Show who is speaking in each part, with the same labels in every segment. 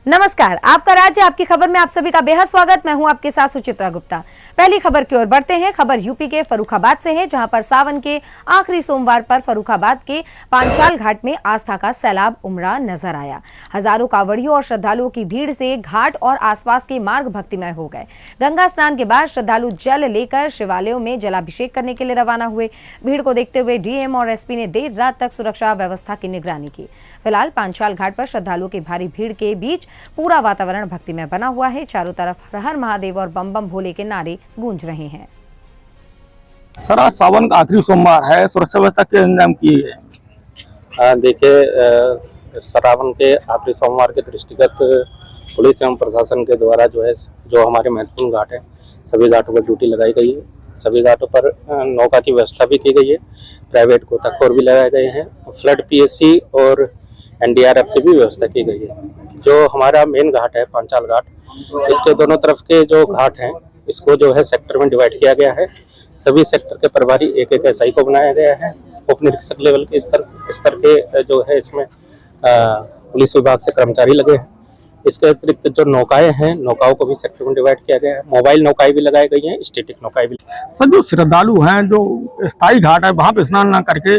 Speaker 1: नमस्कार, आपका राज्य आपकी खबर में आप सभी का बेहद स्वागत। मैं हूं आपके साथ सुचित्रा गुप्ता। पहली खबर की ओर बढ़ते हैं। खबर यूपी के फर्रुखाबाद से है, जहां पर सावन के आखिरी सोमवार पर फर्रुखाबाद के पांचाल घाट में आस्था का सैलाब उमड़ा नजर आया। हजारों कांवड़ियों और श्रद्धालुओं की भीड़ से घाट और आसपास के मार्ग भक्तिमय हो गए। गंगा स्नान के बाद श्रद्धालु जल लेकर शिवालयों में जलाभिषेक करने के लिए रवाना हुए। भीड़ को देखते हुए डीएम और एसपी ने देर रात तक सुरक्षा व्यवस्था की निगरानी की। फिलहाल पांचाल घाट पर श्रद्धालुओं की भारी भीड़ के बीच पूरा वातावरण भक्तिमय बना हुआ है। चारों तरफ हर हर महादेव और बम बम भोले के नारे गूंज रहे हैं।
Speaker 2: सर, आज सावन का आखिरी सोमवार है, सुरक्षा व्यवस्था के इंतजाम किए हैं।
Speaker 3: देखिए, सावन के आखिरी सोमवार के दृष्टिगत पुलिस एवं प्रशासन के द्वारा जो हमारे महत्वपूर्ण घाट हैं, सभी घाटों पर ड्यूटी लगाई गई है। सभी घाटों पर नौका की व्यवस्था भी की गई है। प्राइवेट गोताखोर भी लगाए गए हैं। फ्लड पीएससी और एनडीआरएफ की भी व्यवस्था की गई है। जो हमारा मेन घाट है पांचाल घाट, इसके दोनों तरफ के जो घाट हैं, इसको जो है सेक्टर में डिवाइड किया गया है। सभी सेक्टर के प्रभारी एक एक एसआई को बनाया गया है। उप निरीक्षक लेवल के स्तर के जो है इसमें पुलिस विभाग से कर्मचारी लगे हैं। इसके अतिरिक्त जो नौकाएं हैं, नौकाओं को भी सेक्टर में डिवाइड किया गया है। मोबाइल नौकाएं भी लगाई गई हैं, स्टैटिक नौकाएं भी।
Speaker 2: सर, जो श्रद्धालु हैं, जो स्थायी घाट है वहां पे स्नान न करके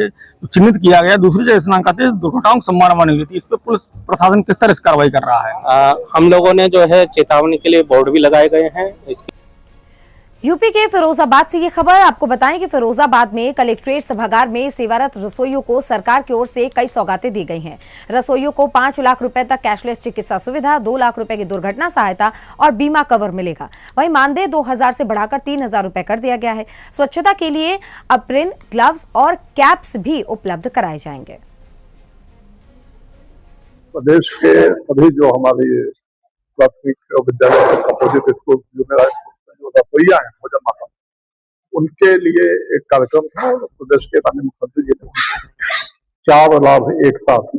Speaker 2: चिन्हित किया गया, दूसरी जगह स्नान करते दुर्घटनाओं की संभावना नहीं होती, इस पर पुलिस प्रशासन किस तरह से कार्रवाई कर रहा है?
Speaker 3: हम लोगों ने जो है चेतावनी के लिए बोर्ड भी लगाए गए हैं। इसकी
Speaker 1: यूपी के फिरोजाबाद से ये खबर आपको बताएं कि फिरोजाबाद में कलेक्ट्रेट सभागार में सेवारत रसोइयों को सरकार की ओर से कई सौगातें दी गई हैं। रसोइयों को 5 लाख रुपए तक कैशलेस चिकित्सा सुविधा, 2 लाख रुपए की दुर्घटना सहायता और बीमा कवर मिलेगा। वहीं मानदेय 2000 से बढ़ाकर 3000 रुपए कर दिया गया है। स्वच्छता के लिए अप्रिन, ग्लव्स और कैप्स भी उपलब्ध कराए जाएंगे।
Speaker 4: प्रदेश के सभी जो हमारी प्राथमिक विद्यालय अपोजिट स्कूल जो रसोईया है भोजन माता, उनके लिए एक कार्यक्रम था। प्रदेश के माननीय मुख्यमंत्री जी ने 4 लाभ एक साथ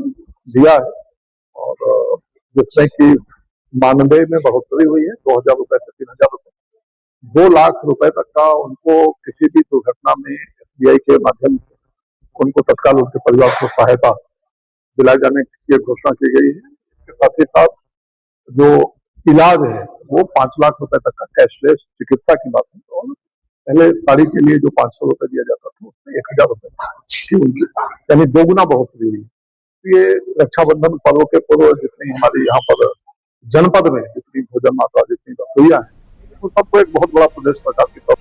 Speaker 4: दिया है, और जिसमें कि मानदेय में बढ़ोतरी हुई है 2000 रुपए से 3000 रुपए। 2 लाख रुपए तक का उनको किसी भी दुर्घटना में एसबीआई के माध्यम से उनको तत्काल उनके परिवार को सहायता दिलाए जाने की घोषणा की गई है। इसके साथ ही साथ जो इलाज है वो 5 लाख रुपए तक का कैशलेस चिकित्सा की बात है। और पहले साड़ी के लिए जो 500 रुपए दिया जाता था, उसमें 1000 रुपए की उनकी यानी दोगुना बढ़ोतरी हुई। ये रक्षाबंधन पर्व के पूर्व जितनी हमारी यहाँ पर जनपद में जितनी भोजन माता, जितनी रसोईया है, वो सबको एक बहुत बड़ा प्रदेश सरकार की तरफ।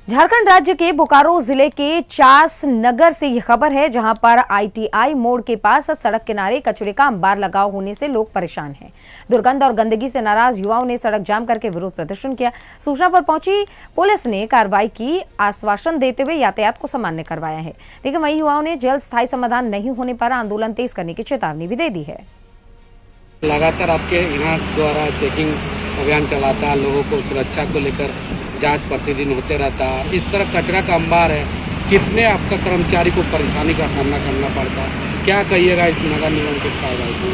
Speaker 1: झारखंड राज्य के बोकारो जिले के चास नगर से यह खबर है, जहां पर आईटीआई मोड़ के पास सड़क किनारे कचरे का अंबार लगा होने से लोग परेशान हैं। दुर्गंध और गंदगी से नाराज युवाओं ने सड़क जाम करके विरोध प्रदर्शन किया। सूचना पर पहुंची पुलिस ने कार्रवाई की आश्वासन देते हुए यातायात को सामान्य करवाया है। लेकिन वहीं युवाओं ने जल्द स्थायी समाधान नहीं होने पर आंदोलन तेज करने की चेतावनी भी दे दी है।
Speaker 5: लगातार आपके यहाँ द्वारा चेकिंग अभियान चलाता है, लोगों को सुरक्षा को लेकर जांच प्रतिदिन होते रहता है। इस तरह कचरा का अंबार है, कितने आपका कर्मचारी को परेशानी का सामना करना पड़ता है? क्या कहिएगा इस नगर निगम के कार्रवाई को?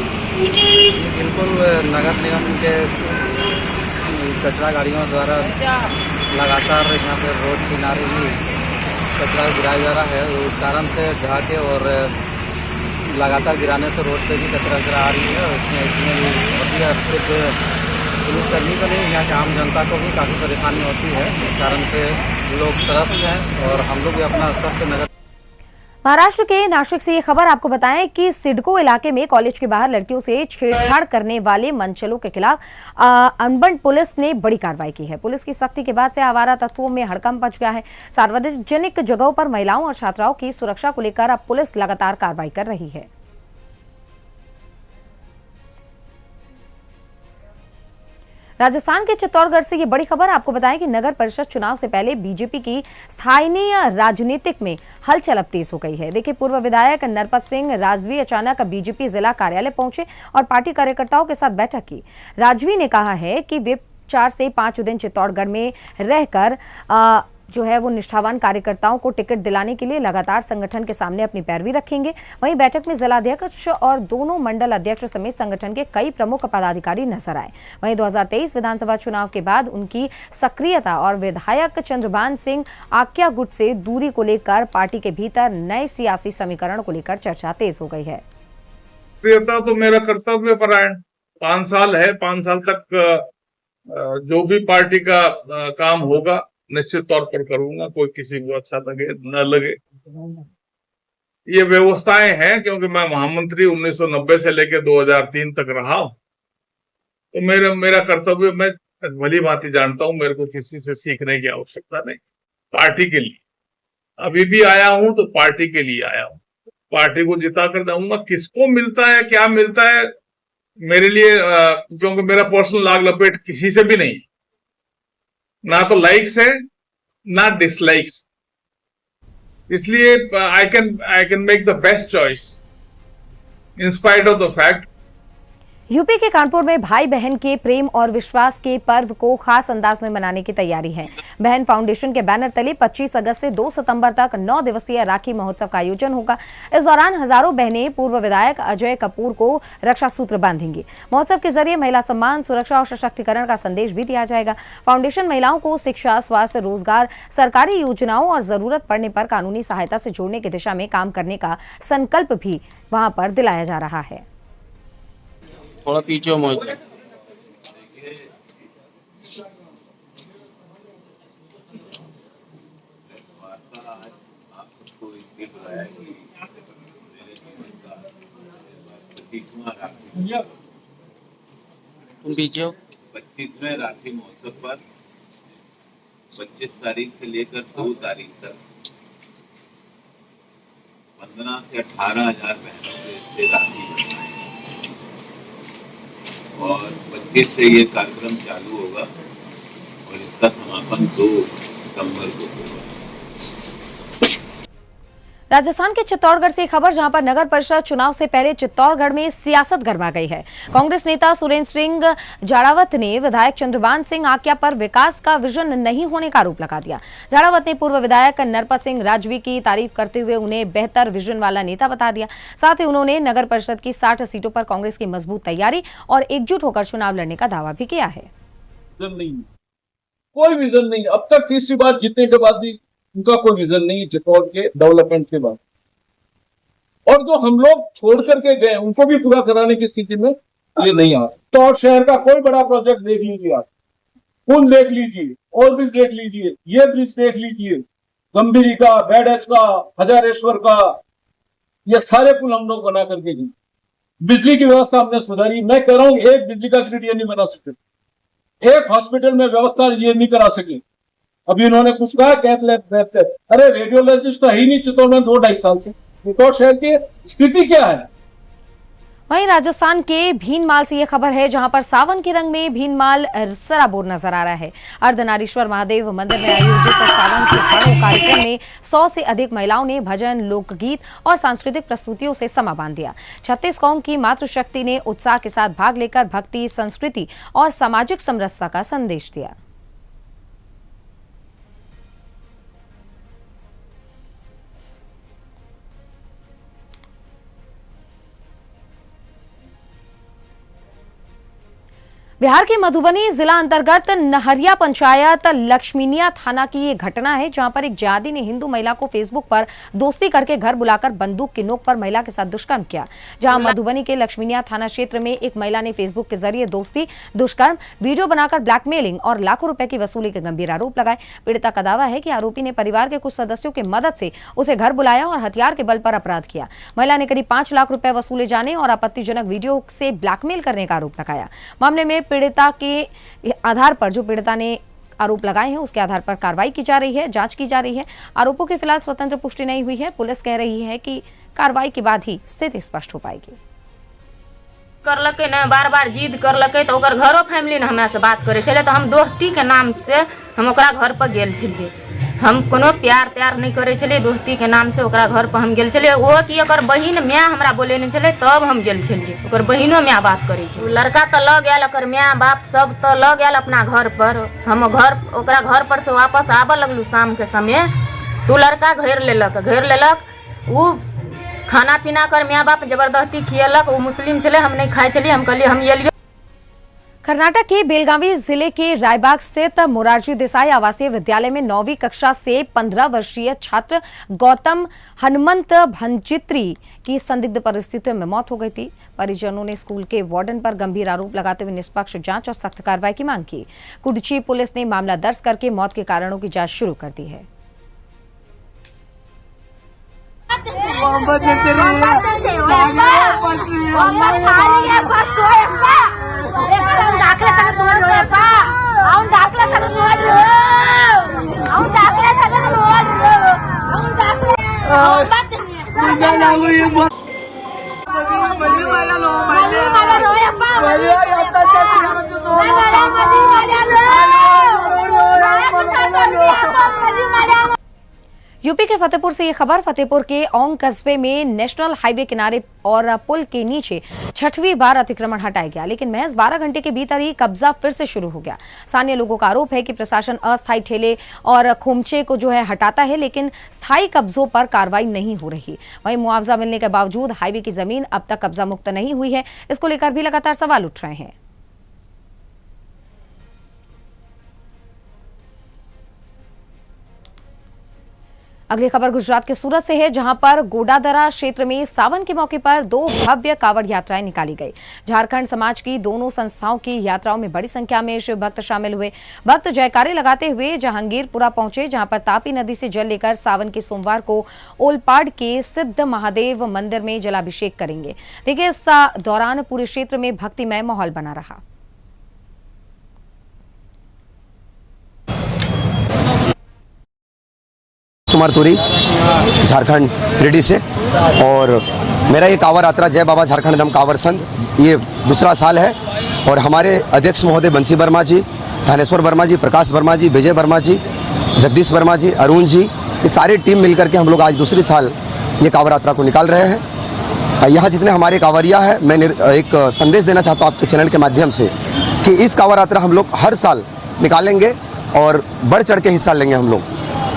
Speaker 6: बिल्कुल, नगर निगम के कचरा गाड़ियों द्वारा लगातार यहाँ पे रोड किनारे ही कचरा गिराया जा रहा है। उस कारण से जहाँ के और लगातार गिराने से रोड पे भी कचरा आ रही है। इसमें पुलिसकर्मी को नहीं, यहाँ के आम जनता को भी काफ़ी परेशानी होती है। इस कारण से लोग त्रस्त हैं और हम लोग भी अपना स्तर से नगर।
Speaker 1: महाराष्ट्र के नासिक से ये खबर आपको बताएं कि सिडको इलाके में कॉलेज के बाहर लड़कियों से छेड़छाड़ करने वाले मनचलों के खिलाफ अनबन पुलिस ने बड़ी कार्रवाई की है। पुलिस की सख्ती के बाद से आवारा तत्वों में हड़कंप मच गया है। सार्वजनिक जगहों पर महिलाओं और छात्राओं की सुरक्षा को लेकर अब पुलिस लगातार कार्रवाई कर रही है। राजस्थान के चित्तौड़गढ़ से ये बड़ी खबर आपको बताएं कि नगर परिषद चुनाव से पहले बीजेपी की स्थानीय राजनीतिक में हलचल अब तेज हो गई है। देखिए, पूर्व विधायक नरपत सिंह राजवी अचानक बीजेपी जिला कार्यालय पहुंचे और पार्टी कार्यकर्ताओं के साथ बैठक की। राजवी ने कहा है कि वे 4 से 5 दिन चित्तौड़गढ़ में रहकर जो है वो निष्ठावान कार्यकर्ताओं को टिकट दिलाने के लिए लगातार संगठन के सामने अपनी पैरवी रखेंगे। वहीं बैठक में जिलाध्यक्ष और दोनों मंडल अध्यक्ष समेत संगठन के कई प्रमुख पदाधिकारी नजर आए। वहीं 2023 विधानसभा चुनाव के बाद उनकी सक्रियता और विधायक चंद्रभान सिंह आक्या गुट से दूरी को लेकर पार्टी के भीतर नए सियासी समीकरण को लेकर चर्चा तेज हो गई है।
Speaker 7: तो मेरा कर्तव्य परायण 5 साल है, 5 साल तक जो भी पार्टी का काम होगा निश्चित तौर पर करूंगा, कोई किसी को अच्छा लगे न लगे। ये व्यवस्थाएं हैं, क्योंकि मैं महामंत्री 1990 से लेकर 2003 तक रहा हूं, तो मेरा कर्तव्य मैं भली भांति जानता हूं, मेरे को किसी से सीखने की आवश्यकता नहीं। पार्टी के लिए अभी भी आया हूं तो पार्टी के लिए आया हूं, पार्टी को जिता कर दूंगा। किसको मिलता है क्या मिलता है मेरे लिए, क्योंकि मेरा पर्सनल लाग लपेट किसी से भी नहीं, ना तो लाइक्स है ना डिसलाइक्स, इसलिए I can make the best choice in spite of the fact.
Speaker 1: UP के कानपुर में भाई बहन के प्रेम और विश्वास के पर्व को खास अंदाज में मनाने की तैयारी है। बहन फाउंडेशन के बैनर तले 25 अगस्त से 2 सितंबर तक 9 दिवसीय राखी महोत्सव का आयोजन होगा। इस दौरान हजारों बहनें पूर्व विधायक अजय कपूर को रक्षा सूत्र बांधेंगी। महोत्सव के जरिए महिला सम्मान, सुरक्षा और सशक्तिकरण का संदेश भी दिया जाएगा। फाउंडेशन महिलाओं को शिक्षा, स्वास्थ्य, रोजगार, सरकारी योजनाओं और जरूरत पड़ने पर कानूनी सहायता से जोड़ने की दिशा में काम करने का संकल्प भी वहां पर दिलाया जा रहा है।
Speaker 8: थोड़ा पीछे मौज तुम पीछे हो।
Speaker 9: 25वें राखी महोत्सव पर 25 तारीख से लेकर 2 तारीख तक 15 से 18,000 बहनों से राखी बनवाएंगे और 25 से ये कार्यक्रम चालू होगा और इसका समापन 2 सितंबर को होगा।
Speaker 1: राजस्थान के चित्तौड़गढ़ से खबर, जहां पर नगर परिषद चुनाव से पहले चित्तौड़गढ़ में सियासत गरमा गई है। कांग्रेस नेता सुरेंद्र सिंह जाड़ावत ने विधायक चंद्रभान सिंह आक्या पर विकास का विजन नहीं होने का आरोप लगा दिया। जाड़ावत ने पूर्व विधायक नरपत सिंह राजवी की तारीफ करते हुए उन्हें बेहतर विजन वाला नेता बता दिया। साथ ही उन्होंने नगर परिषद की 60 सीटों पर कांग्रेस की मजबूत तैयारी और एकजुट होकर चुनाव लड़ने का दावा भी किया है।
Speaker 10: कोई विजन नहीं, अब तक तीसरी बार जीतने के बाद भी उनका कोई विजन नहीं चित्तौड़ के डेवलपमेंट के बाद। और जो हम लोग छोड़ करके गए उनको भी पूरा कराने की स्थिति में ये नहीं आ। चित्तौड़ शहर का कोई बड़ा प्रोजेक्ट देख लीजिए, आप पुल देख लीजिए, और ब्रिज देख लीजिए, ये ब्रिज देख लीजिए, गंभीरी का, बैडच का, हजारेश्वर का, ये सारे पुल हम लोग बना करके गए। बिजली की व्यवस्था हमने सुधारी। मैं कह रहा हूँ एक बिजली का ग्रिड ये नहीं बना सकते, एक हॉस्पिटल में व्यवस्था ये नहीं करा सके। अभी उन्होंने कुछ कहा कहते, अरे रेडियोलॉजिस्ट तो ही नहीं चित्तौड़ में 2-2.5 साल से। चित्तौड़ शहर की स्थिति क्या है?
Speaker 1: वहीं राजस्थान के भीनमाल से यह खबर है, जहां पर सावन के रंग में भीनमाल सराबोर नजर आ रहा है। अर्धनारीश्वर महादेव मंदिर में आयोजित सावन के पर्व कार्यक्रम में 100 से अधिक महिलाओं ने भजन, लोकगीत और सांस्कृतिक प्रस्तुतियों से समा बांध दिया। 36 कौम की मातृशक्ति ने उत्साह के साथ भाग लेकर भक्ति, संस्कृति और सामाजिक समरसता का संदेश दिया। बिहार के मधुबनी जिला अंतर्गत नहरिया पंचायत लक्ष्मीनिया थाना की ये घटना है, जहां पर एक जिहादी ने हिंदू महिला को फेसबुक पर दोस्ती करके घर बुलाकर बंदूक की नोक पर महिला के साथ दुष्कर्म किया। जहां मधुबनी के लक्ष्मीनिया थाना क्षेत्र में एक महिला ने फेसबुक के जरिए दोस्ती, दुष्कर्म, वीडियो बनाकर ब्लैकमेलिंग और लाखों रुपए की वसूली के गंभीर आरोप लगाए। पीड़िता का दावा है कि आरोपी ने परिवार के कुछ सदस्यों की मदद से उसे घर बुलाया और हथियार के बल पर अपराध किया। महिला ने करीब 5 लाख रुपए वसूले जाने और आपत्तिजनक वीडियो से ब्लैकमेल करने का आरोप लगाया। मामले में पीड़िता के आधार पर, जो पीड़िता ने आरोप लगाए हैं उसके आधार पर कार्रवाई की जा रही है, जांच की जा रही है। आरोपों की फिलहाल स्वतंत्र पुष्टि नहीं हुई है। पुलिस कह रही है कि कार्रवाई के बाद ही स्थिति स्पष्ट हो पाएगी।
Speaker 11: करलकै ना, बार बार जिद करलकै तो ओकर घरो फैमिली ने हमरा से बात करे छले, तो हम दोस्ती के नाम से हम ओकरा घर पर गेल छलिए। हम कोनो प्यार त्यार नहीं करे छलिए, दोस्ती के नाम से ओकरा घर पर हम गेल छलिए। वो कि ओकर बहिन माय हमरा बोलेने छले, तब हम गेल छलिए। ओकर बहिनो माय बात करे छै। लड़का तो ल गेल, ओकर माय बाप सब तो ल गेल अपना घर पर। हम ओकरा घर पर से वापस आबे लगलू शाम के समय, तो लड़का घेर लेलक। वो खाना पीना कर माय बाप जबरदस्ती खियलक। वो मुस्लिम छले, हम नहीं खाए छलिए। हम कहलिए हम एलिए।
Speaker 1: कर्नाटक के बेलगावी जिले के रायबाग स्थित मोरारजी देसाई आवासीय विद्यालय में 9वीं कक्षा से 15 वर्षीय छात्र गौतम हनुमंत भंजित्री की संदिग्ध परिस्थितियों में मौत हो गई थी। परिजनों ने स्कूल के वार्डन पर गंभीर आरोप लगाते हुए निष्पक्ष जांच और सख्त कार्रवाई की मांग की। कुडची पुलिस ने मामला दर्ज करके मौत के कारणों की जांच शुरू कर दी है। यूपी के फतेहपुर से ये खबर। फतेहपुर के औंग कस्बे में नेशनल हाईवे किनारे और पुल के नीचे 6वीं बार अतिक्रमण हटाया गया, लेकिन महज 12 घंटे के भीतर ही कब्जा फिर से शुरू हो गया। स्थानीय लोगों का आरोप है कि प्रशासन अस्थायी ठेले और खोमचे को हटाता है, लेकिन स्थायी कब्जों पर कार्रवाई नहीं हो रही। वहीं मुआवजा मिलने के बावजूद हाईवे की जमीन अब तक कब्जा मुक्त नहीं हुई है। इसको लेकर भी लगातार सवाल उठ रहे हैं। अगली खबर गुजरात के सूरत से है, जहां पर गोडादरा क्षेत्र में सावन के मौके पर 2 भव्य कावड़ यात्राएं निकाली गई। झारखंड समाज की दोनों संस्थाओं की यात्राओं में बड़ी संख्या में शिव भक्त शामिल हुए। भक्त जयकारे लगाते हुए जहांगीरपुरा पहुंचे, जहां पर तापी नदी से जल लेकर सावन के सोमवार को ओलपाड़ के सिद्ध महादेव मंदिर में जलाभिषेक करेंगे। देखिए, इस दौरान पूरे क्षेत्र में भक्तिमय माहौल बना रहा।
Speaker 12: कुमार तुरी, झारखंड गिरिडीह से, और मेरा ये कांवड़ यात्रा जय बाबा झारखंड दम कांवड़ संघ ये दूसरा साल है। और हमारे अध्यक्ष महोदय बंसी वर्मा जी, थानेश्वर वर्मा जी, प्रकाश वर्मा जी, विजय वर्मा जी, जगदीश वर्मा जी, अरुण जी, ये सारी टीम मिलकर के हम लोग आज दूसरी साल ये कांवड़ यात्रा को निकाल रहे हैं। यहाँ जितने हमारे कांवरिया हैं, मैं एक संदेश देना चाहता हूँ आपके चैनल के माध्यम से कि इस कांवड़ यात्रा हम लोग हर साल निकालेंगे और बढ़ चढ़ के हिस्सा लेंगे हम लोग।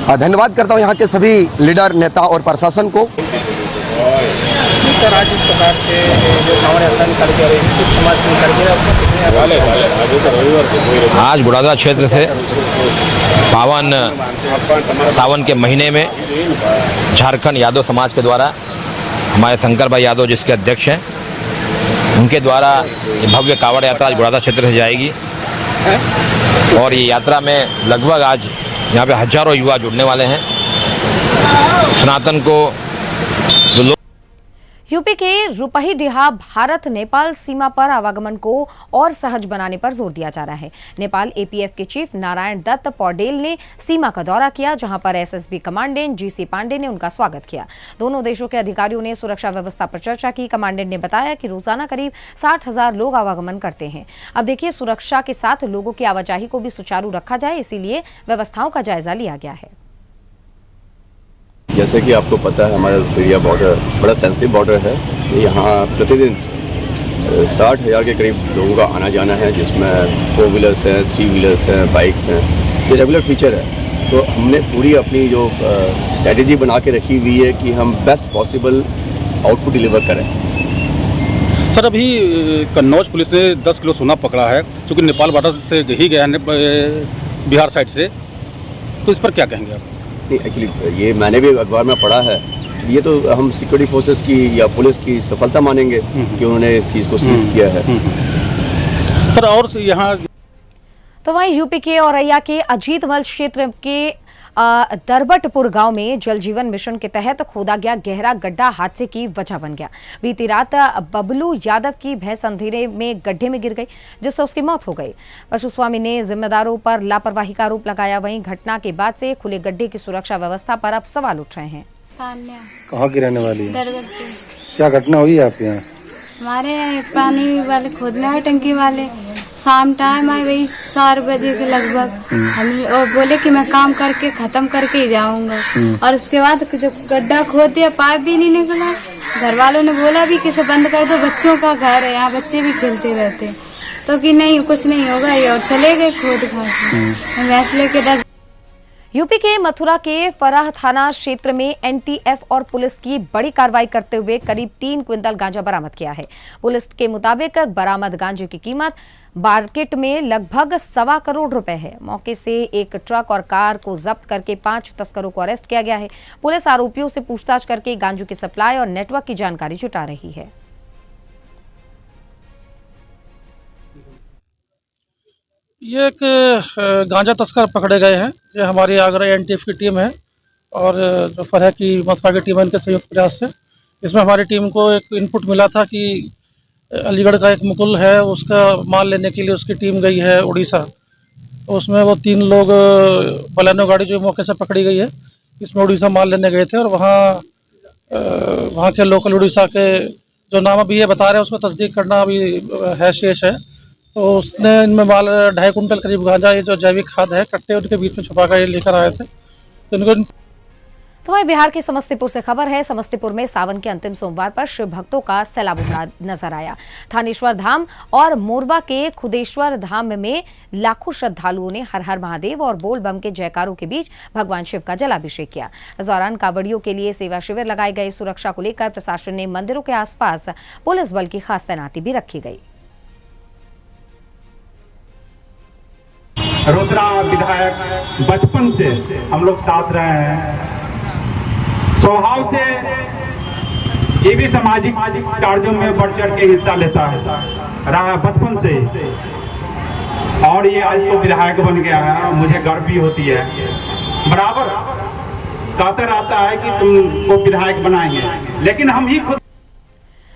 Speaker 12: धन्यवाद करता हूँ यहाँ के सभी लीडर, नेता और प्रशासन को।
Speaker 6: सर, आज इस प्रकार से जो कांवड़ यात्रा निकाली जा रही है, किस समाज से निकाली जा रही है?
Speaker 13: आज गोडादरा क्षेत्र से पावन सावन के महीने में झारखंड यादव समाज के द्वारा हमारे शंकर भाई यादव जिसके अध्यक्ष हैं, उनके द्वारा ये भव्य कांवड़ यात्रा आज गोडादरा क्षेत्र से जाएगी। और ये यात्रा में लगभग आज यहाँ पे हजारों युवा जुड़ने वाले हैं। सनातन को जो लोग
Speaker 1: यूपी के रुपहीडीहा भारत नेपाल सीमा पर आवागमन को और सहज बनाने पर जोर दिया जा रहा है। नेपाल एपीएफ के चीफ नारायण दत्त पौडेल ने सीमा का दौरा किया, जहां पर एसएसबी कमांडेंट जीसी पांडे ने उनका स्वागत किया। दोनों देशों के अधिकारियों ने सुरक्षा व्यवस्था पर चर्चा की। कमांडेंट ने बताया कि रोजाना करीब 60,000 लोग आवागमन करते हैं। अब देखिए, सुरक्षा के साथ लोगों की आवाजाही को भी सुचारू रखा जाए, इसीलिए व्यवस्थाओं का जायजा लिया गया है।
Speaker 14: जैसे कि आपको पता है, हमारा एरिया बॉर्डर बड़ा सेंसिटिव बॉर्डर है। यहाँ प्रतिदिन 60,000 के करीब लोगों का आना जाना है, जिसमें 4 व्हीलर्स हैं, 3 व्हीलर्स हैं, बाइक्स हैं। ये रेगुलर फीचर है। तो हमने पूरी अपनी जो स्ट्रेटजी बना के रखी हुई है कि हम बेस्ट पॉसिबल आउटपुट डिलीवर करें।
Speaker 15: सर, अभी कन्नौज पुलिस ने 10 किलो सोना पकड़ा है, क्योंकि नेपाल बॉर्डर से ही गया है बिहार साइड से, तो इस पर क्या कहेंगे आप?
Speaker 14: एक्चुअली ये मैंने भी अखबार में पढ़ा है। ये तो हम सिक्योरिटी फोर्सेस की या पुलिस की सफलता मानेंगे कि उन्होंने इस चीज़ को सीज किया है।
Speaker 15: सर, और यहाँ
Speaker 1: तो वहीं यूपी के औरैया के अजीतमल क्षेत्र के दरबटपुर गांव में जल जीवन मिशन के तहत खोदा गया गहरा गड्ढा हादसे की वजह बन गया। बीती रात बबलू यादव की भैंस अंधेरे में गड्ढे में गिर गई, जिससे उसकी मौत हो गई। पशु स्वामी ने जिम्मेदारों पर लापरवाही का आरोप लगाया। वहीं घटना के बाद से खुले गड्ढे की सुरक्षा व्यवस्था पर अब सवाल उठ रहे हैं।
Speaker 6: कहाँ की रहने वाली है?
Speaker 16: क्या घटना हुई है आपके यहाँ?
Speaker 17: हमारे यहाँ पानी वाले खोदना है, टंकी वाले। शाम टाइम आए, वही 4 बजे के लगभग। हम और बोले कि मैं काम करके खत्म करके ही जाऊंगा। और उसके बाद जो गड्ढा खोद दिया, पाइप भी नहीं निकला। घर वालों ने बोला भी कि इसे बंद कर दो, बच्चों का घर है, यहाँ बच्चे भी खेलते रहते, तो कि नहीं कुछ नहीं होगा ये, और चले गए खोद खा के। फैसले के 10
Speaker 1: यूपी के मथुरा के फराह थाना क्षेत्र में एनटीएफ और पुलिस की बड़ी कार्रवाई करते हुए करीब 3 क्विंटल गांजा बरामद किया है। पुलिस के मुताबिक बरामद गांजे की कीमत मार्केट में लगभग 1.25 करोड़ रुपए है। मौके से एक ट्रक और कार को जब्त करके 5 तस्करों को अरेस्ट किया गया है। पुलिस आरोपियों से पूछताछ करके गांजों की सप्लाई और नेटवर्क की जानकारी जुटा रही है।
Speaker 15: ये एक गांजा तस्कर पकड़े गए हैं। ये हमारी आगरा एनटीएफ की टीम है और जो फरह की मथुरा की टीम है, इनके संयुक्त प्रयास से इसमें हमारी टीम को एक इनपुट मिला था कि अलीगढ़ का एक मुकुल है, उसका माल लेने के लिए उसकी टीम गई है उड़ीसा। तो उसमें वो 3 लोग बलेनो गाड़ी जो मौके से पकड़ी गई है, इसमें उड़ीसा माल लेने गए थे और वहाँ के लोकल उड़ीसा के जो नाम अभी ये बता रहे हैं उसको तस्दीक करना अभी है शेष है। तो उसने इनमें माल 2.5 कुंटल करीब गांजा, ये जो जैविक खाद है, कट्टे उनके बीच में छुपा कर ये लेकर आए थे। तो इनको
Speaker 1: तो वहीं बिहार के समस्तीपुर से खबर है। समस्तीपुर में सावन के अंतिम सोमवार पर शिव भक्तों का सैलाब उमड़ा नजर आया। थानेश्वर धाम और मोरवा के खुदेश्वर धाम में लाखों श्रद्धालुओं ने हर हर महादेव और बोल बम के जयकारों के बीच भगवान शिव का जलाभिषेक किया। इस दौरान कांवड़ियों के लिए सेवा शिविर लगाए गए। सुरक्षा को लेकर प्रशासन ने मंदिरों के आसपास पुलिस बल की खास तैनाती भी रखी गई।
Speaker 18: रोसड़ा विधायक बचपन से हम लोग साथ रहे हैं। स्वभाव से ये भी सामाजिक कार्यों में बढ़ चढ़ के हिस्सा लेता है, रहा बचपन से और ये आज तो विधायक बन गया है। मुझे गर्व भी होती है। बराबर कहते रहता है कि तुमको विधायक बनाएंगे, लेकिन हम ही खुद।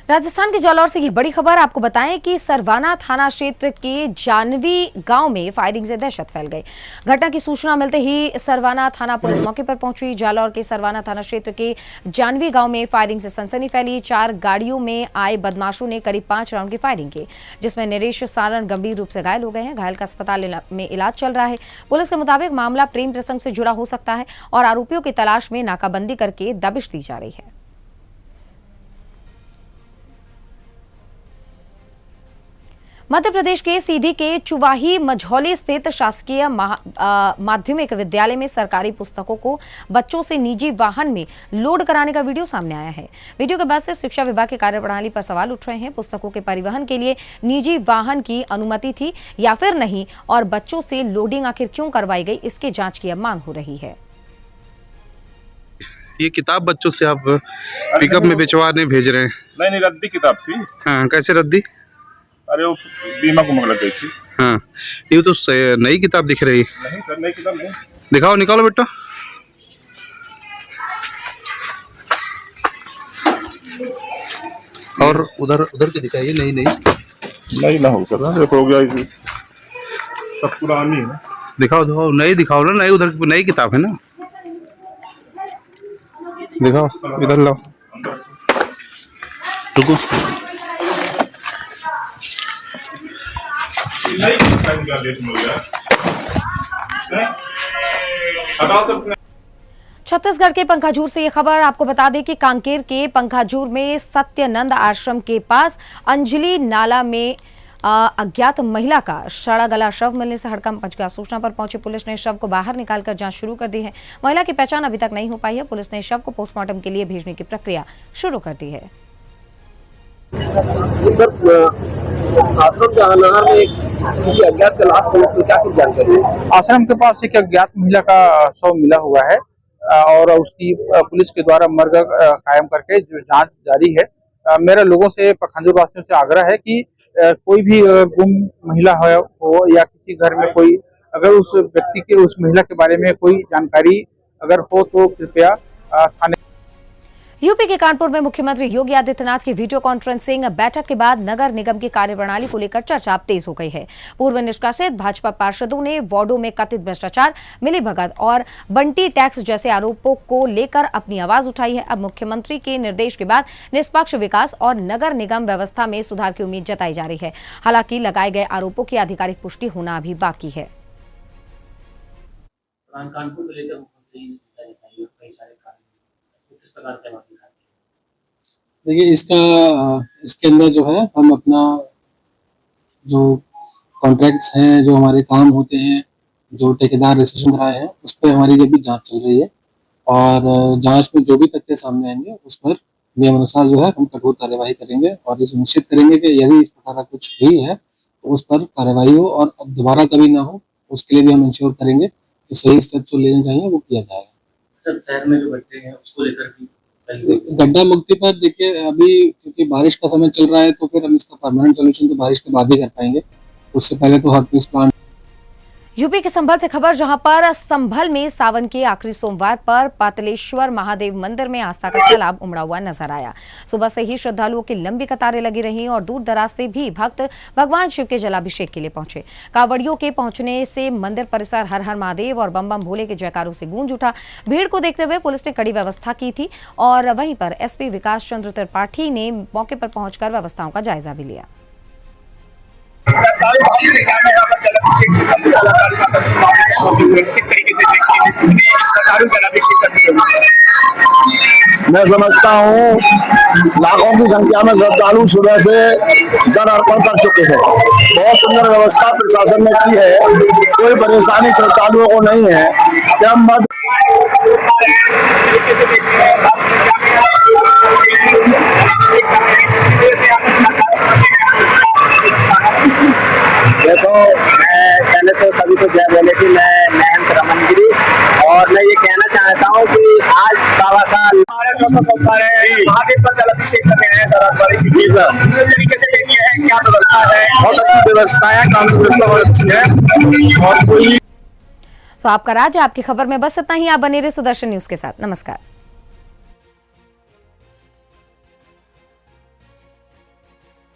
Speaker 1: राजस्थान के जालौर से ये बड़ी खबर आपको बताएं कि सरवाना थाना क्षेत्र के जानवी गांव में फायरिंग से दहशत फैल गई। घटना की सूचना मिलते ही सरवाना थाना पुलिस मौके पर पहुंची। जालौर के सरवाना थाना क्षेत्र के जानवी गांव में फायरिंग से सनसनी फैली। 4 गाड़ियों में आए बदमाशों ने करीब 5 राउंड की फायरिंग की, जिसमें नरेश सारण गंभीर रूप से घायल हो गए हैं। घायल का अस्पताल में इलाज चल रहा है। पुलिस के मुताबिक मामला प्रेम प्रसंग से जुड़ा हो सकता है और आरोपियों की तलाश में नाकाबंदी करके दबिश दी जा रही है। मध्य प्रदेश के सीधी के चुवाही मझौली स्थित शासकीय माध्यमिक विद्यालय में सरकारी पुस्तकों को बच्चों से निजी वाहन में लोड कराने का वीडियो सामने आया है। वीडियो के बाद से शिक्षा विभाग की कार्यप्रणाली पर सवाल उठ रहे हैं। पुस्तकों के परिवहन के लिए निजी वाहन की अनुमति थी या फिर नहीं, और बच्चों से लोडिंग आखिर क्यों करवाई गई, इसकी जांच की अब मांग हो रही है।
Speaker 19: ये किताब बच्चों से आप पिकअप में भिजवाने भेज रहे हैं?
Speaker 20: नहीं, रद्दी किताब थी।
Speaker 19: हाँ, कैसे रद्दी?
Speaker 20: अरे वो दीमक उमक लग गई थी।
Speaker 19: हाँ, ये तो नई किताब दिख रही।
Speaker 20: नहीं सर, नई किताब नहीं।
Speaker 19: दिखाओ, निकालो बेटा। और उधर की दिखाइए। नई
Speaker 20: ना हो सर, हो गया सब पुरानी है।
Speaker 19: दिखाओ, नई दिखाओ ना। नई उधर नई किताब है ना, दिखाओ। इधर लाओ, रुको।
Speaker 1: छत्तीसगढ़ के पंखाजूर से ये खबर आपको बता दें कि कांकेर के पंखाजूर में सत्यानंद आश्रम के पास अंजलि नाला में अज्ञात महिला का सड़ा गला शव मिलने से हड़कंप मच गया। सूचना पर पहुंची पुलिस ने शव को बाहर निकालकर जांच शुरू कर दी है। महिला की पहचान अभी तक नहीं हो पाई है। पुलिस ने शव को पोस्टमार्टम के लिए भेजने की प्रक्रिया शुरू कर दी है।
Speaker 21: आश्रम के अनार में किसी अज्ञात का लाश मिला, तो क्या कुछ जानकारी है?
Speaker 22: आश्रम के पास एक अज्ञात महिला का शव मिला हुआ है और उसकी पुलिस के द्वारा मर्ग कायम करके जो जांच जारी है। मेरा लोगों से, पंखाजूर वासियों से आग्रह है कि कोई भी गुम महिला हो या किसी घर में कोई अगर उस व्यक्ति के, उस महिला के बारे में कोई जानकारी अगर हो तो कृपया थाने।
Speaker 1: यूपी के कानपुर में मुख्यमंत्री योगी आदित्यनाथ की वीडियो कॉन्फ्रेंसिंग बैठक के बाद नगर निगम की कार्यप्रणाली को लेकर चर्चा तेज हो गई है। पूर्व निष्कासित भाजपा पार्षदों ने वार्डों में कथित भ्रष्टाचार, मिलीभगत और बंटी टैक्स जैसे आरोपों को लेकर अपनी आवाज उठाई है। अब मुख्यमंत्री के निर्देश के बाद निष्पक्ष विकास और नगर निगम व्यवस्था में सुधार की उम्मीद जताई जा रही है। हालांकि लगाए गए आरोपों की आधिकारिक पुष्टि होना अभी बाकी है।
Speaker 23: देखिए, इसके अंदर जो है हम अपना जो कॉन्ट्रैक्ट्स हैं, जो हमारे काम होते हैं, जो ठेकेदार रजिस्ट्रेशन कराए हैं उस पर हमारी जब भी जांच चल रही है और जांच में जो भी तथ्य सामने आएंगे उस पर नियम अनुसार जो है हम कठोर कार्यवाही करेंगे और ये सुनिश्चित करेंगे कि यदि इस प्रकार का कुछ हुई है तो उस पर कार्रवाई हो और दोबारा कभी ना हो, उसके लिए भी हम इंश्योर करेंगे कि सही स्टेप जो लेने चाहिए वो किया जाएगा।
Speaker 21: शहर में जो गड्ढे हैं उसको लेकर भी
Speaker 23: गड्ढा मुक्ति पर देखिए अभी क्योंकि बारिश का समय चल रहा है तो फिर हम इसका परमानेंट सोल्यूशन तो बारिश के बाद ही कर पाएंगे, उससे पहले तो हर पीस प्लांट।
Speaker 1: यूपी के संभल से खबर, जहां पर संभल में सावन के आखिरी सोमवार पर पातलेश्वर महादेव मंदिर में आस्था का सैलाब उमड़ा हुआ नजर आया। सुबह से ही श्रद्धालुओं की लंबी कतारें लगी रहीं और दूर दराज से भी भक्त भगवान शिव के जलाभिषेक के लिए पहुंचे। कांवड़ियों के पहुंचने से मंदिर परिसर हर हर महादेव और बम बम भोले के जयकारों से गूंज उठा। भीड़ को देखते हुए पुलिस ने कड़ी व्यवस्था की थी और वहीं पर एसपी विकास चंद्र त्रिपाठी ने मौके पर पहुंचकर व्यवस्थाओं का जायजा भी लिया।
Speaker 2: मैं समझता हूँ लाखों की संख्या में श्रद्धालु सुबह से जल अर्पण कर चुके हैं। बहुत सुंदर व्यवस्था प्रशासन ने की है, कोई परेशानी श्रद्धालुओं को नहीं है।
Speaker 21: देखो, मैं पहले तो सभी को जय बोले कि मैं महंत रमनगिरी और मैं ये कहना चाहता हूँ कि आज बाबा का हमारा सोमवार है, महादेव पर जलाभिषेक करने आए सर। बड़ी इस तरीके से देखिए है क्या व्यवस्था है, बहुत अच्छी व्यवस्था है, कानून व्यवस्था बहुत अच्छी है और कोई।
Speaker 1: तो आपका राज्य आपकी खबर में बस इतना ही। आप बने रहे सुदर्शन न्यूज के साथ। नमस्कार।